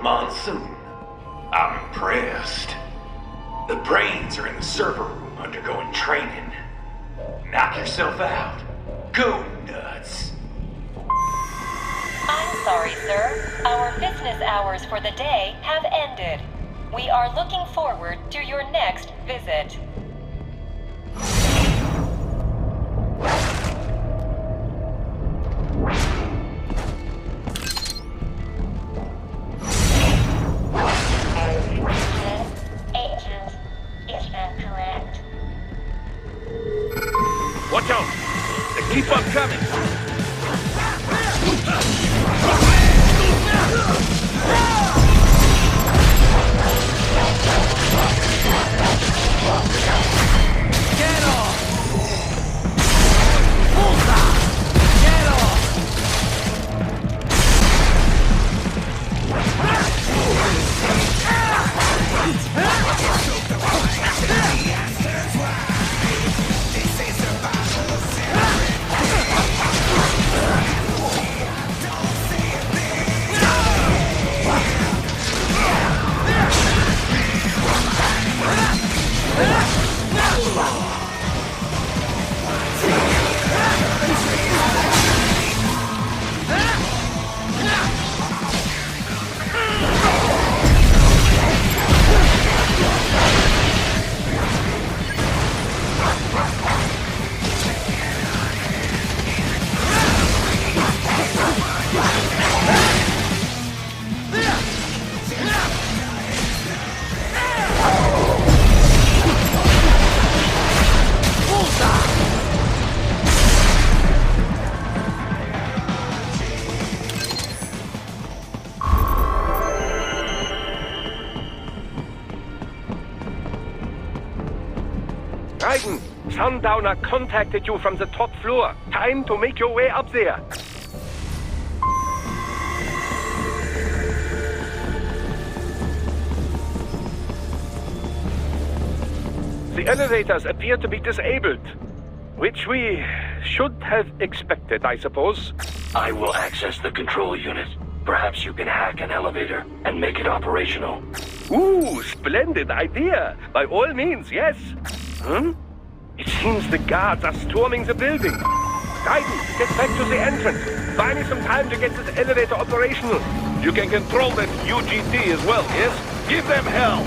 Monsoon. I'm impressed. The brains are in the server room undergoing training. Knock yourself out. Go nuts. I'm sorry, sir. Our business hours for the day have ended. We are looking forward to your next visit. Agent is incorrect. Watch out! They keep on coming! Get off! Bullseye! Get off! Raiden, Sundowner contacted you from the top floor. Time to make your way up there. The elevators appear to be disabled, which we should have expected, I suppose. I will access the control unit. Perhaps you can hack an elevator and make it operational. Ooh, splendid idea. By all means, yes. It seems the guards are storming the building. Raiden, get back to the entrance. Buy me some time to get this elevator operational. You can control that UGT as well, yes? Give them hell!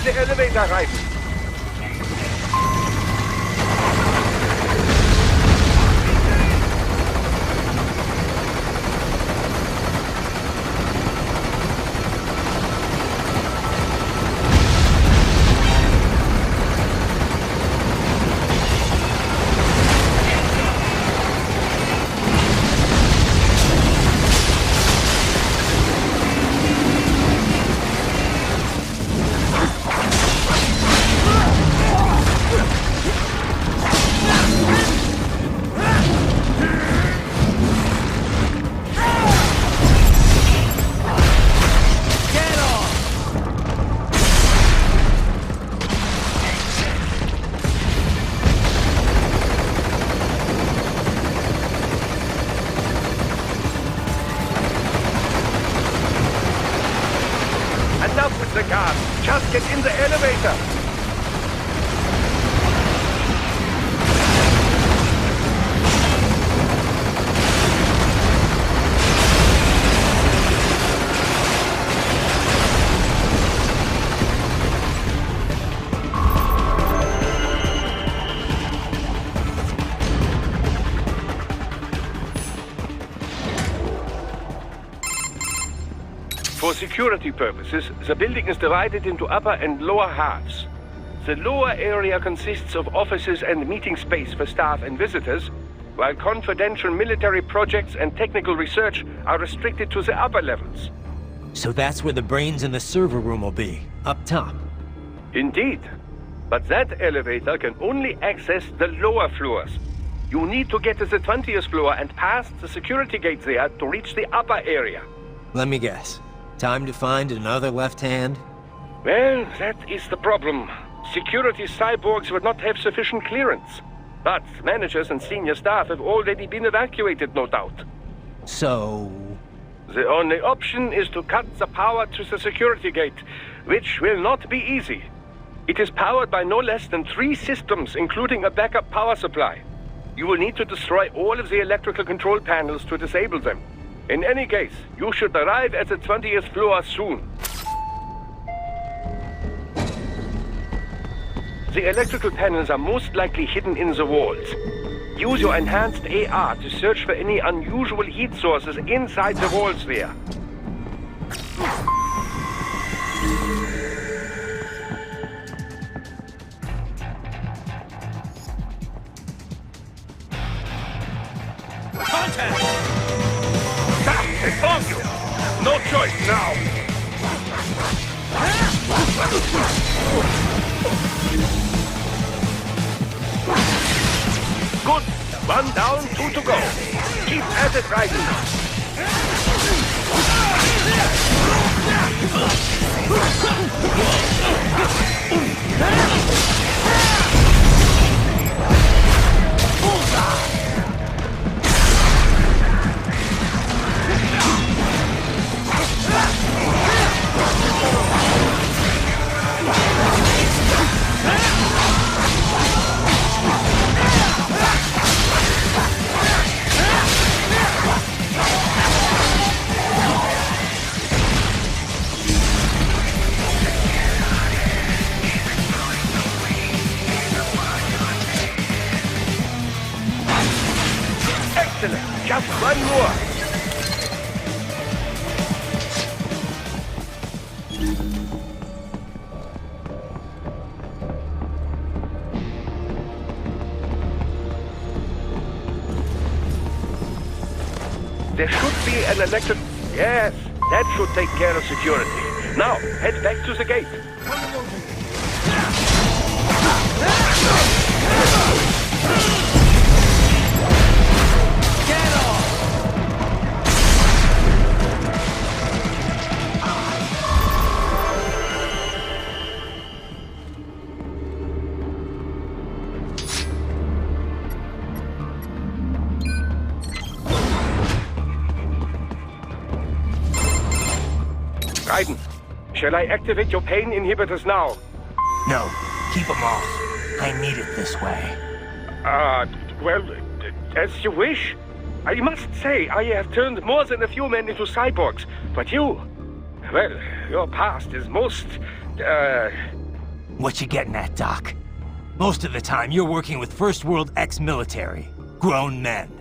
The elevator reiten. Enough with the guards. Just get in the elevator. For security purposes, the building is divided into upper and lower halves. The lower area consists of offices and meeting space for staff and visitors, while confidential military projects and technical research are restricted to the upper levels. So that's where the brains in the server room will be, up top. Indeed. But that elevator can only access the lower floors. You need to get to the 20th floor and past the security gate there to reach the upper area. Let me guess. Time to find another left hand? Well, that is the problem. Security cyborgs would not have sufficient clearance. But managers and senior staff have already been evacuated, no doubt. So... The only option is to cut the power to the security gate, which will not be easy. It is powered by no less than 3 systems, including a backup power supply. You will need to destroy all of the electrical control panels to disable them. In any case, you should arrive at the 20th floor soon. The electrical panels are most likely hidden in the walls. Use your enhanced AR to search for any unusual heat sources inside the walls there. Contact! Stop! They found you! No choice now! Good! 1 down, 2 to go. Keep at it, Raiden. Excellent! Just 1 more! There should be an electric... Yes, that should take care of security. Now, head back to the gate. Get off! Raiden, shall I activate your pain inhibitors now? No, keep them off. I need it this way. Well, as you wish. I must say, I have turned more than a few men into cyborgs, but you... Well, your past is most, What you getting at, Doc? Most of the time, you're working with First World ex-military. Grown men.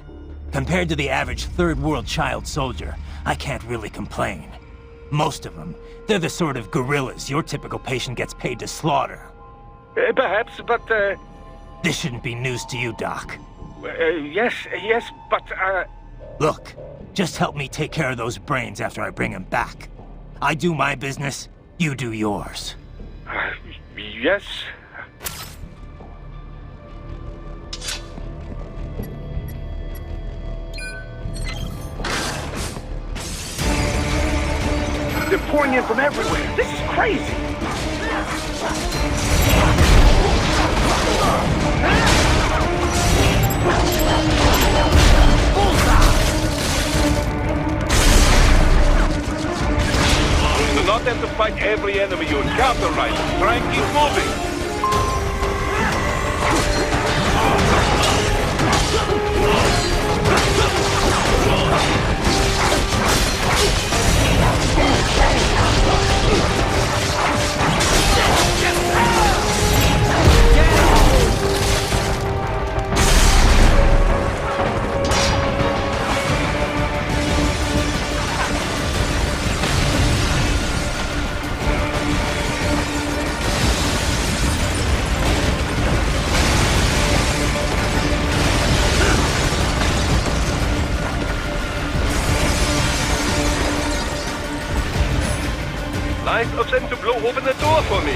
Compared to the average Third World child soldier, I can't really complain. Most of them, they're the sort of guerrillas your typical patient gets paid to slaughter. Perhaps, but, This shouldn't be news to you, Doc. yes, but, Look, just help me take care of those brains after I bring them back. I do my business, you do yours. Yes. They're pouring in from everywhere. This is crazy. You do not have to fight every enemy you encounter, right? Try and keep moving.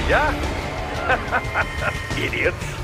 yeah? Idiots.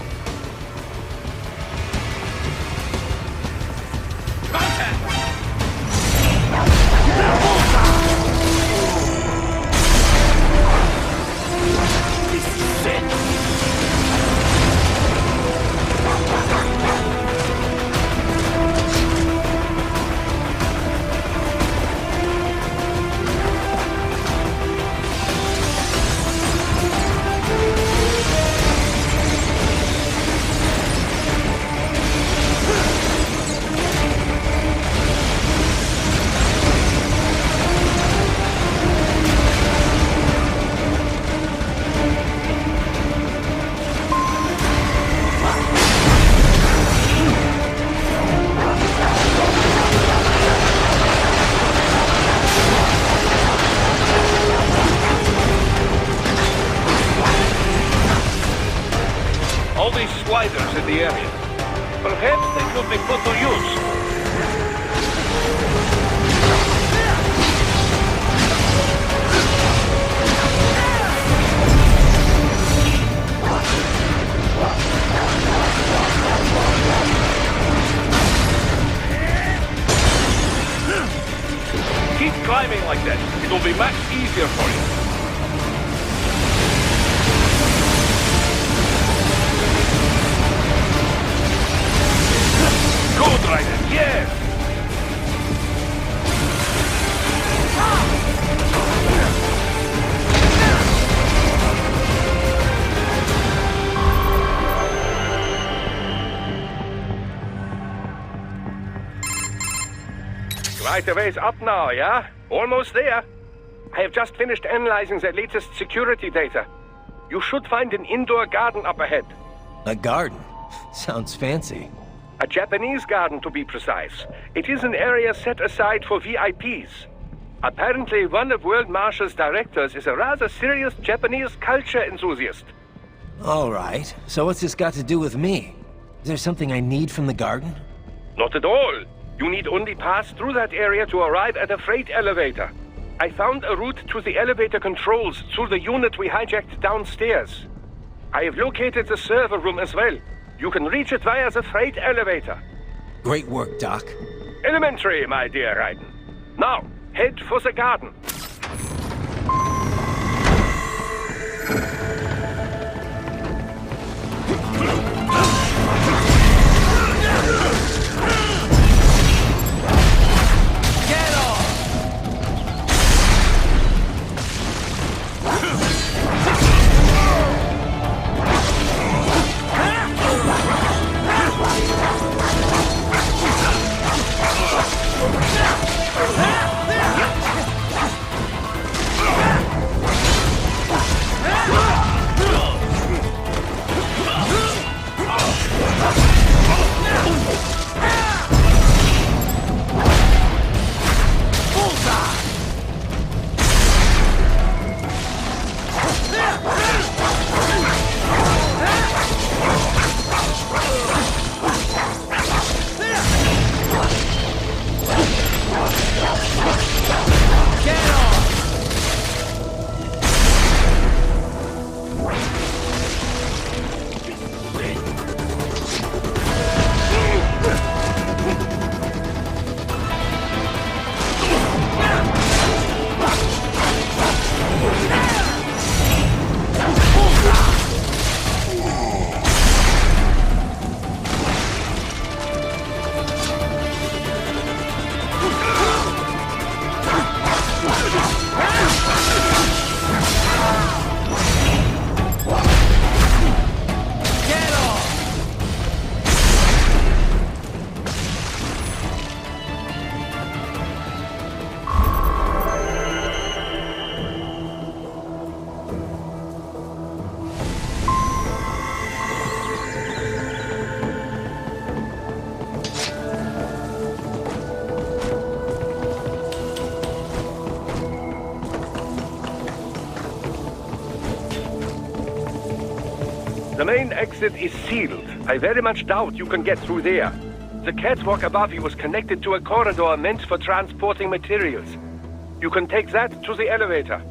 All these sliders in the area. Perhaps they could be put to use. Keep climbing like that. It will be much easier for you. Good, Raiden, yes! Right a ways up now, yeah? Almost there. I have just finished analyzing the latest security data. You should find an indoor garden up ahead. A garden? Sounds fancy. A Japanese garden, to be precise. It is an area set aside for VIPs. Apparently, one of World Marsh's directors is a rather serious Japanese culture enthusiast. All right. So what's this got to do with me? Is there something I need from the garden? Not at all. You need only pass through that area to arrive at a freight elevator. I found a route to the elevator controls through the unit we hijacked downstairs. I have located the server room as well. You can reach it via the freight elevator. Great work, Doc. Elementary, my dear Raiden. Now, head for the garden. The main exit is sealed. I very much doubt you can get through there. The catwalk above you is connected to a corridor meant for transporting materials. You can take that to the elevator.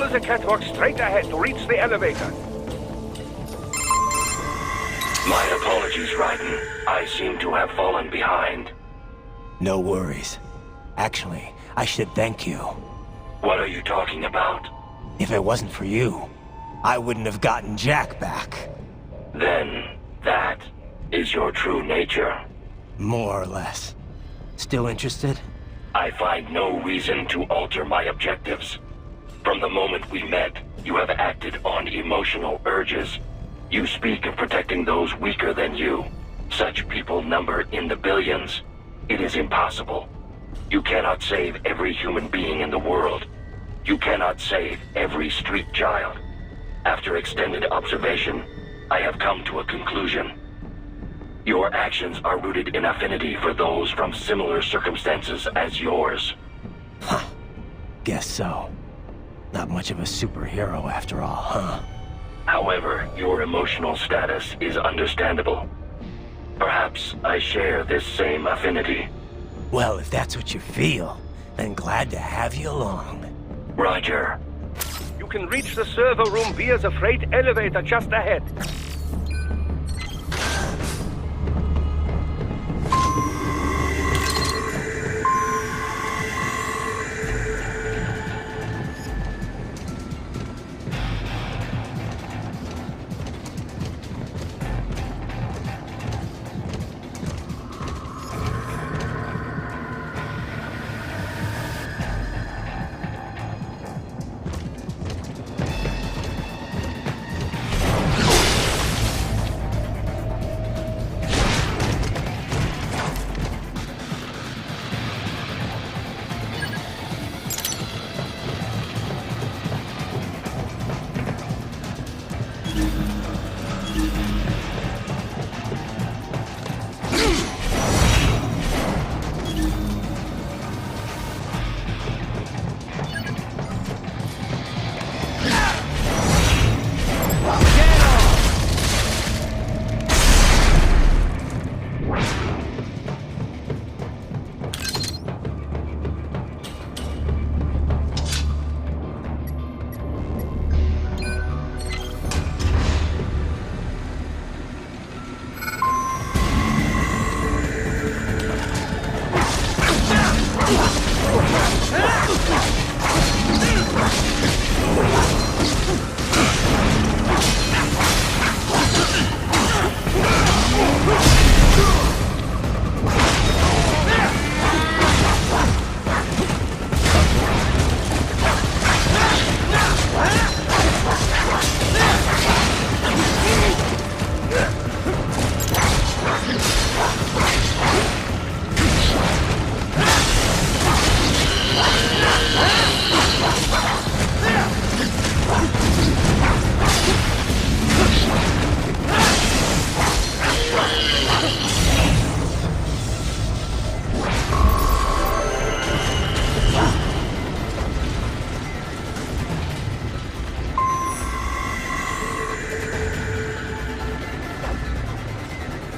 Follow the catwalk straight ahead to reach the elevator. My apologies, Raiden. I seem to have fallen behind. No worries. Actually, I should thank you. What are you talking about? If it wasn't for you, I wouldn't have gotten Jack back. Then, that is your true nature. More or less. Still interested? I find no reason to alter my objectives. From the moment we met, you have acted on emotional urges. You speak of protecting those weaker than you. Such people number in the billions. It is impossible. You cannot save every human being in the world. You cannot save every street child. After extended observation, I have come to a conclusion. Your actions are rooted in affinity for those from similar circumstances as yours. Huh. Guess so. Not much of a superhero after all, huh? However, your emotional status is understandable. Perhaps I share this same affinity. Well, if that's what you feel, then glad to have you along. Roger. You can reach the server room via the freight elevator just ahead.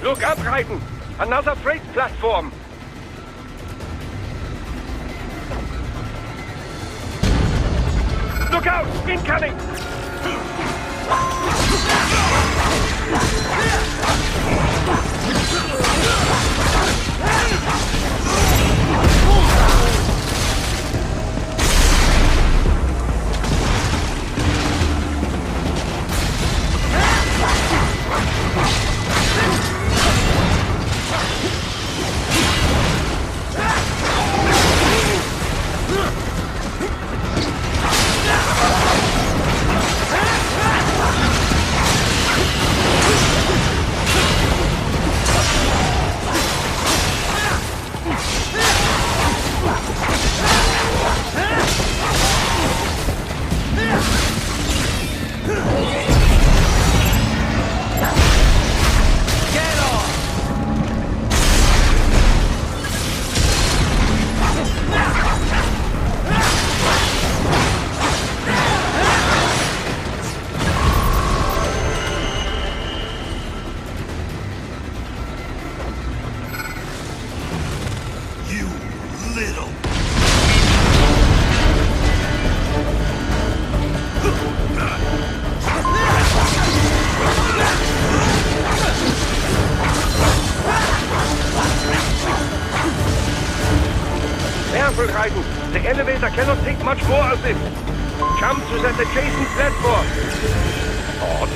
Look up, Raiden! Another freight platform! Look out! Incoming! careful, Raiden. The elevator cannot take much more of this. Jump to that adjacent platform. Odd.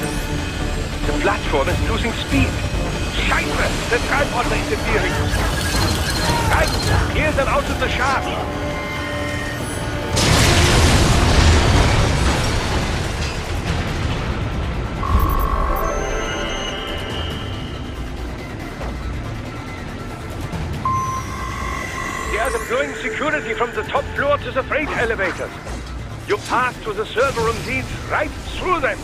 The platform is losing speed. Scheiße! The tripod is interfering. Raiden, clear them out of the shaft. They are deploying security from the top floor to the freight elevators. Your path to the server room leads right through them.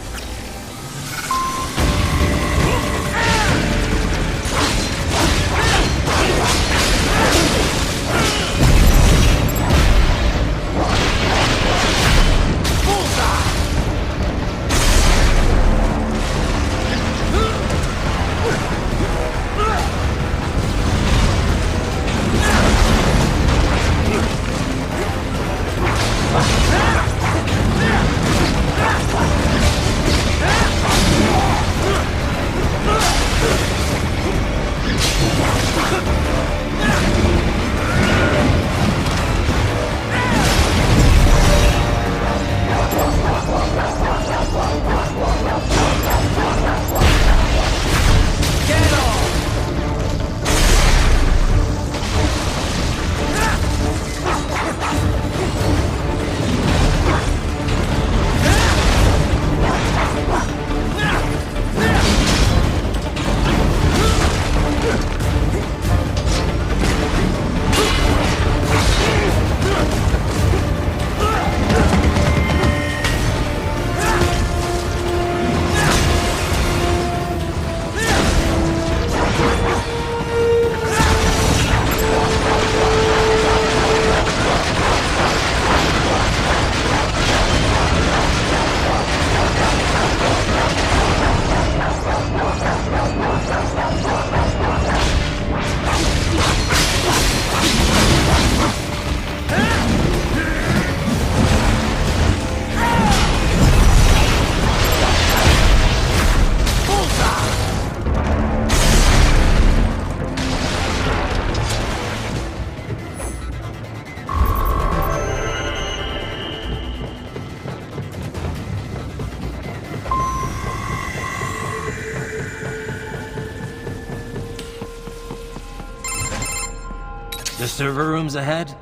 The server room's ahead?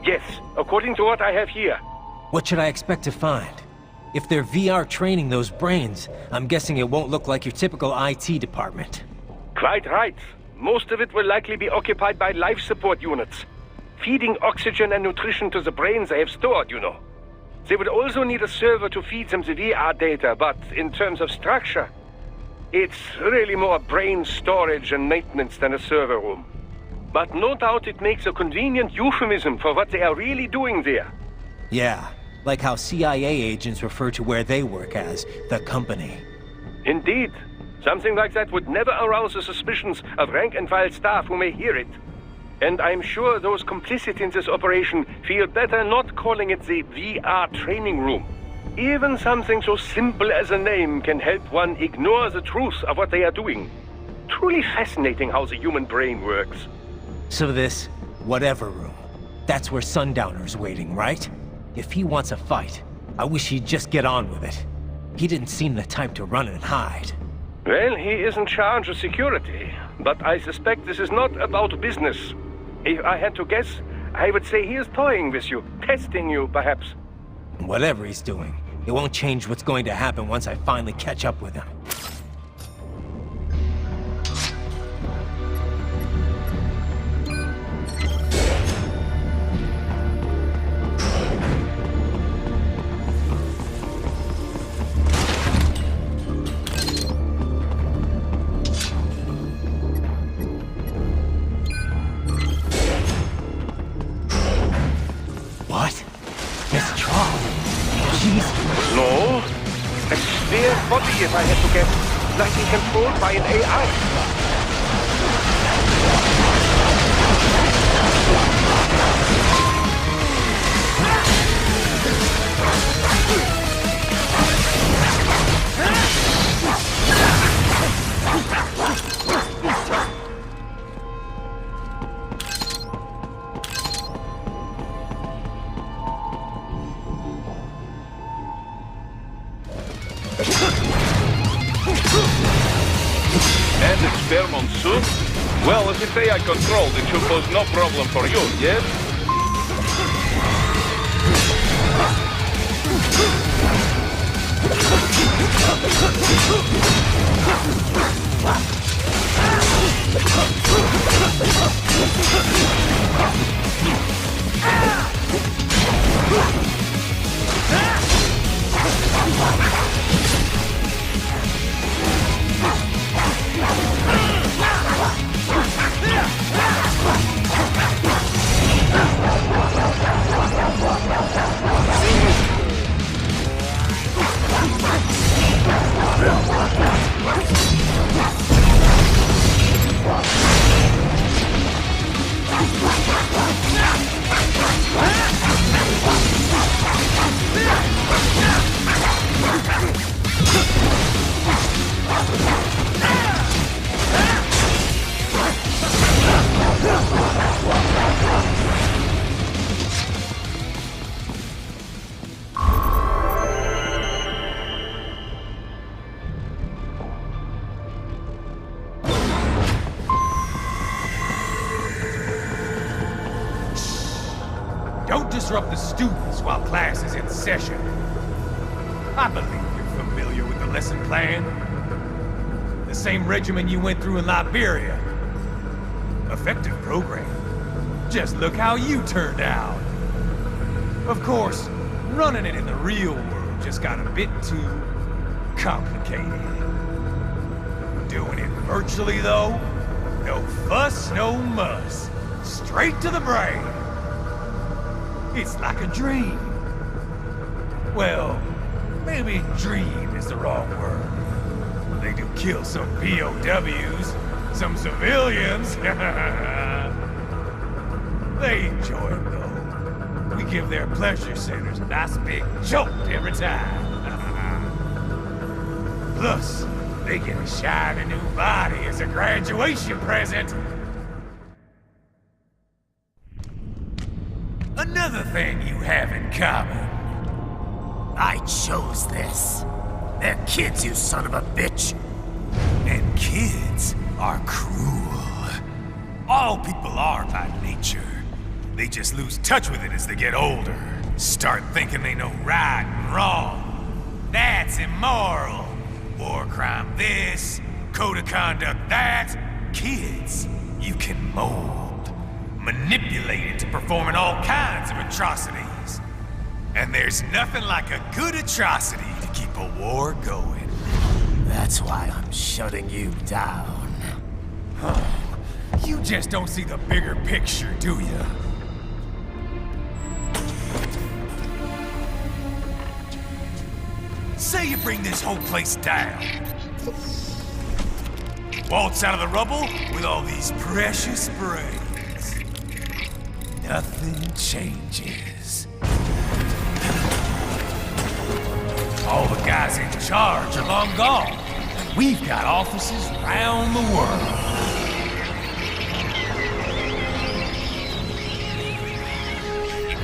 Yes, according to what I have here. What should I expect to find? If they're VR training those brains, I'm guessing it won't look like your typical IT department. Quite right. Most of it will likely be occupied by life support units. Feeding oxygen and nutrition to the brains they have stored, you know. They would also need a server to feed them the VR data, but in terms of structure, it's really more brain storage and maintenance than a server room. But no doubt it makes a convenient euphemism for what they are really doing there. Yeah, like how CIA agents refer to where they work as the company. Indeed. Something like that would never arouse the suspicions of rank-and-file staff who may hear it. And I'm sure those complicit in this operation feel better not calling it the VR training room. Even something so simple as a name can help one ignore the truth of what they are doing. Truly fascinating how the human brain works. So this whatever room, that's where Sundowner's waiting, right? If he wants a fight, I wish he'd just get on with it. He didn't seem the type to run and hide. Well, he is in charge of security, but I suspect this is not about business. If I had to guess, I would say he is toying with you, testing you, perhaps. Whatever he's doing, it won't change what's going to happen once I finally catch up with him. What? Miss Traub? She's... No. A sphere body, if I had to guess. Likely controlled by an AI. Well, if it's AI controlled, it should pose no problem for you, yes? Don't disrupt the students while class is in session. I believe you're familiar with the lesson plan. The same regimen you went through in Liberia. Effective program. Just look how you turned out. Of course, running it in the real world just got a bit too complicated. Doing it virtually, though, no fuss, no muss. Straight to the brain. It's like a dream. Well, maybe dream is the wrong word. They do kill some POWs, some civilians. They enjoy it, though. We give their pleasure centers a nice big jolt every time. Plus, they get a shiny new body as a graduation present. Another thing you have in common. I chose this. They're kids, you son of a bitch. And kids are cruel. All people are by nature. They just lose touch with it as they get older. Start thinking they know right and wrong. That's immoral. War crime this, code of conduct that. Kids, you can mold, manipulate into performing all kinds of atrocities. And there's nothing like a good atrocity to keep a war going. That's why I'm shutting you down. You just don't see the bigger picture, do you? Say you bring this whole place down. Waltz out of the rubble with all these precious brains. Nothing changes. All the guys in charge are long gone. We've got offices around the world.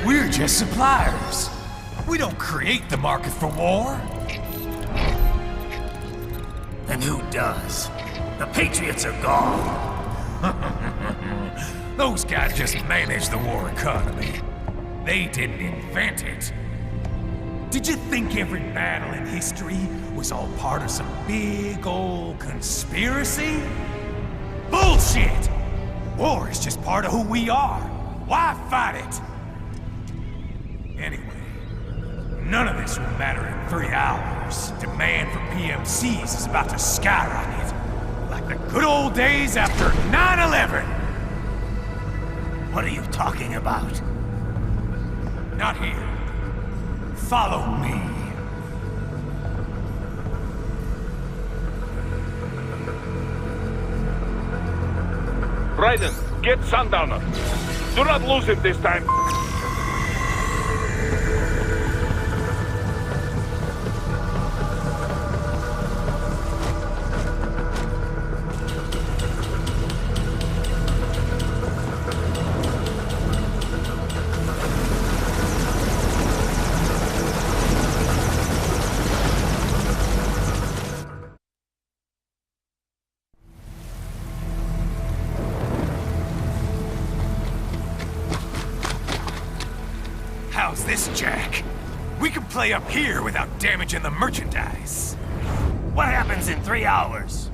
We're just suppliers. We don't create the market for war. And who does? The Patriots are gone. Those guys just manage the war economy. They didn't invent it. Did you think every battle in history was all part of some big old conspiracy? Bullshit! War is just part of who we are. Why fight it? Anyway, none of this will matter in 3 hours. Demand for PMCs is about to skyrocket. Like the good old days after 9/11. What are you talking about? Not here. Follow me. Raiden, get Sundowner. Do not lose him this time. this, Jack? We can play up here without damaging the merchandise. What happens in 3 hours?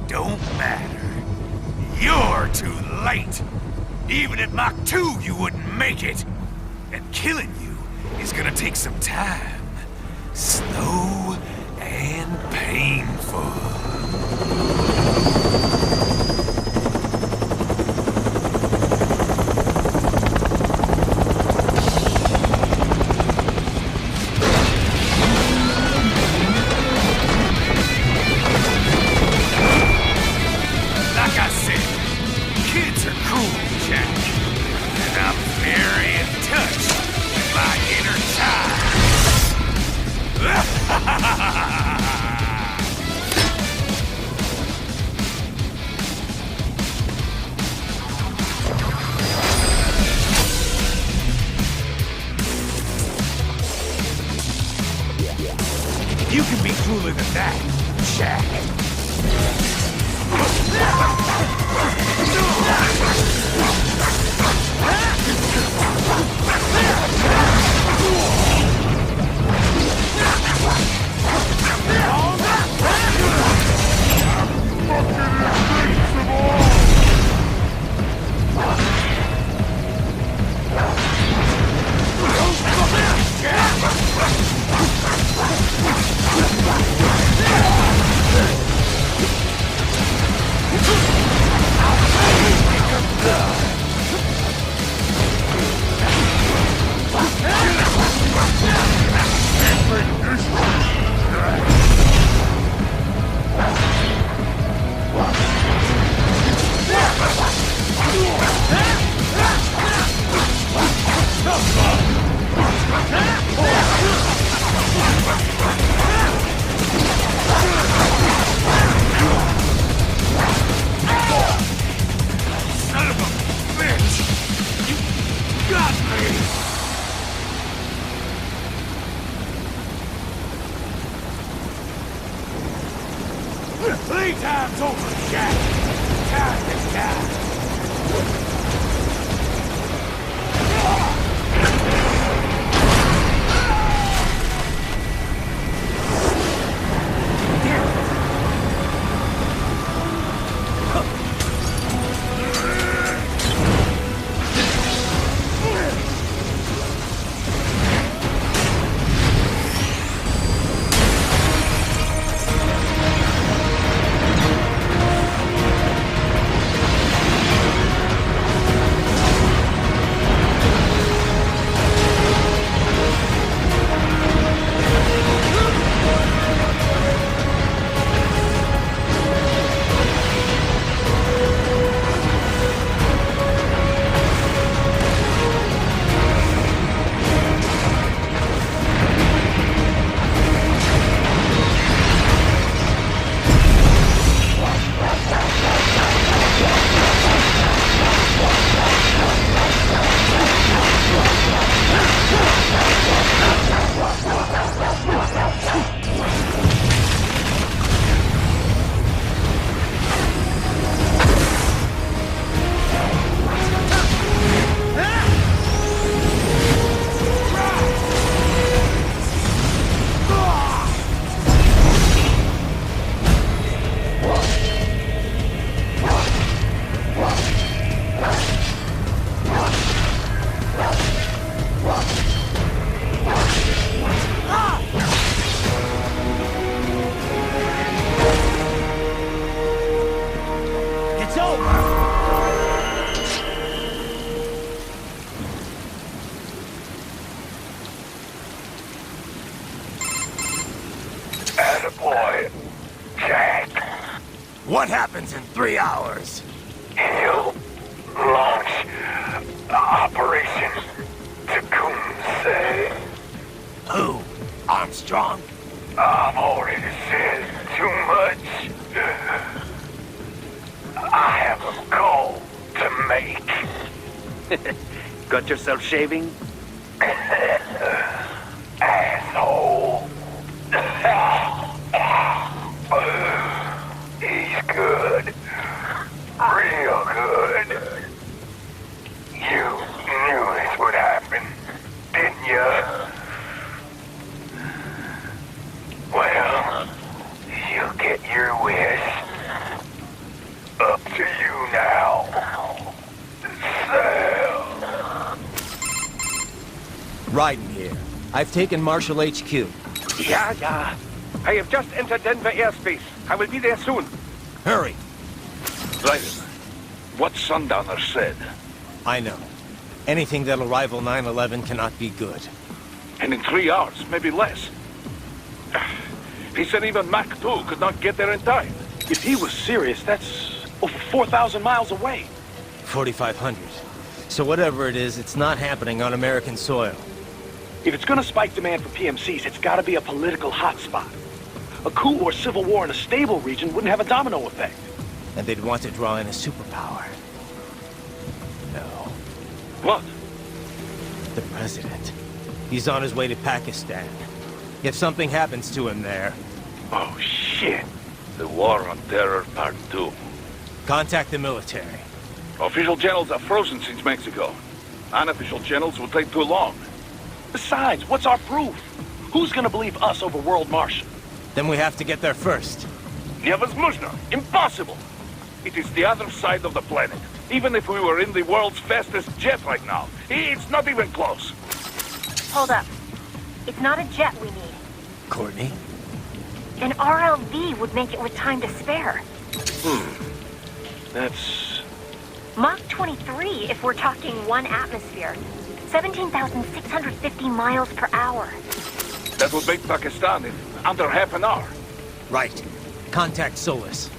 Don't matter. You're too late. Even at Mach 2, you wouldn't make it. And killing you is gonna take some time. Slow and painful. Like I said, kids are cool, Jack. And I'm very in touch with my inner child. You can be cooler than that, Jack. Son of a bitch! You got me! Playtime's over, Jack! Time is time! It's over! Attaboy, Jack. What happens in 3 hours? He'll launch Operation Tecumseh. Who? Armstrong? I've already said too much. I have a call to make. Got yourself shaving? Asshole. He's good. Real good. You knew this would happen. Raiden here. I've taken Marshall HQ. Yeah. I have just entered Denver airspace. I will be there soon. Hurry. Raiden, what Sundowner said. I know. Anything that'll rival 9/11 cannot be good. And in 3 hours, maybe less. He said even Mach 2 could not get there in time. If he was serious, that's over 4,000 miles away. 4,500. So whatever it is, it's not happening on American soil. If it's gonna spike demand for PMCs, it's gotta be a political hotspot. A coup or civil war in a stable region wouldn't have a domino effect. And they'd want to draw in a superpower. No. What? The president. He's on his way to Pakistan. If something happens to him there... Oh, shit. The War on Terror Part 2. Contact the military. Official channels are frozen since Mexico. Unofficial channels will take too long. Besides, what's our proof? Who's gonna believe us over World Marshal? Then we have to get there first. Невозможно. Impossible. It is the other side of the planet. Even if we were in the world's fastest jet right now, it's not even close. Hold up. It's not a jet we need. Courtney? An RLV would make it with time to spare. That's... Mach 23 if we're talking 1 atmosphere. 17,650 miles per hour. That would make Pakistan in under half an hour. Right. Contact Solis.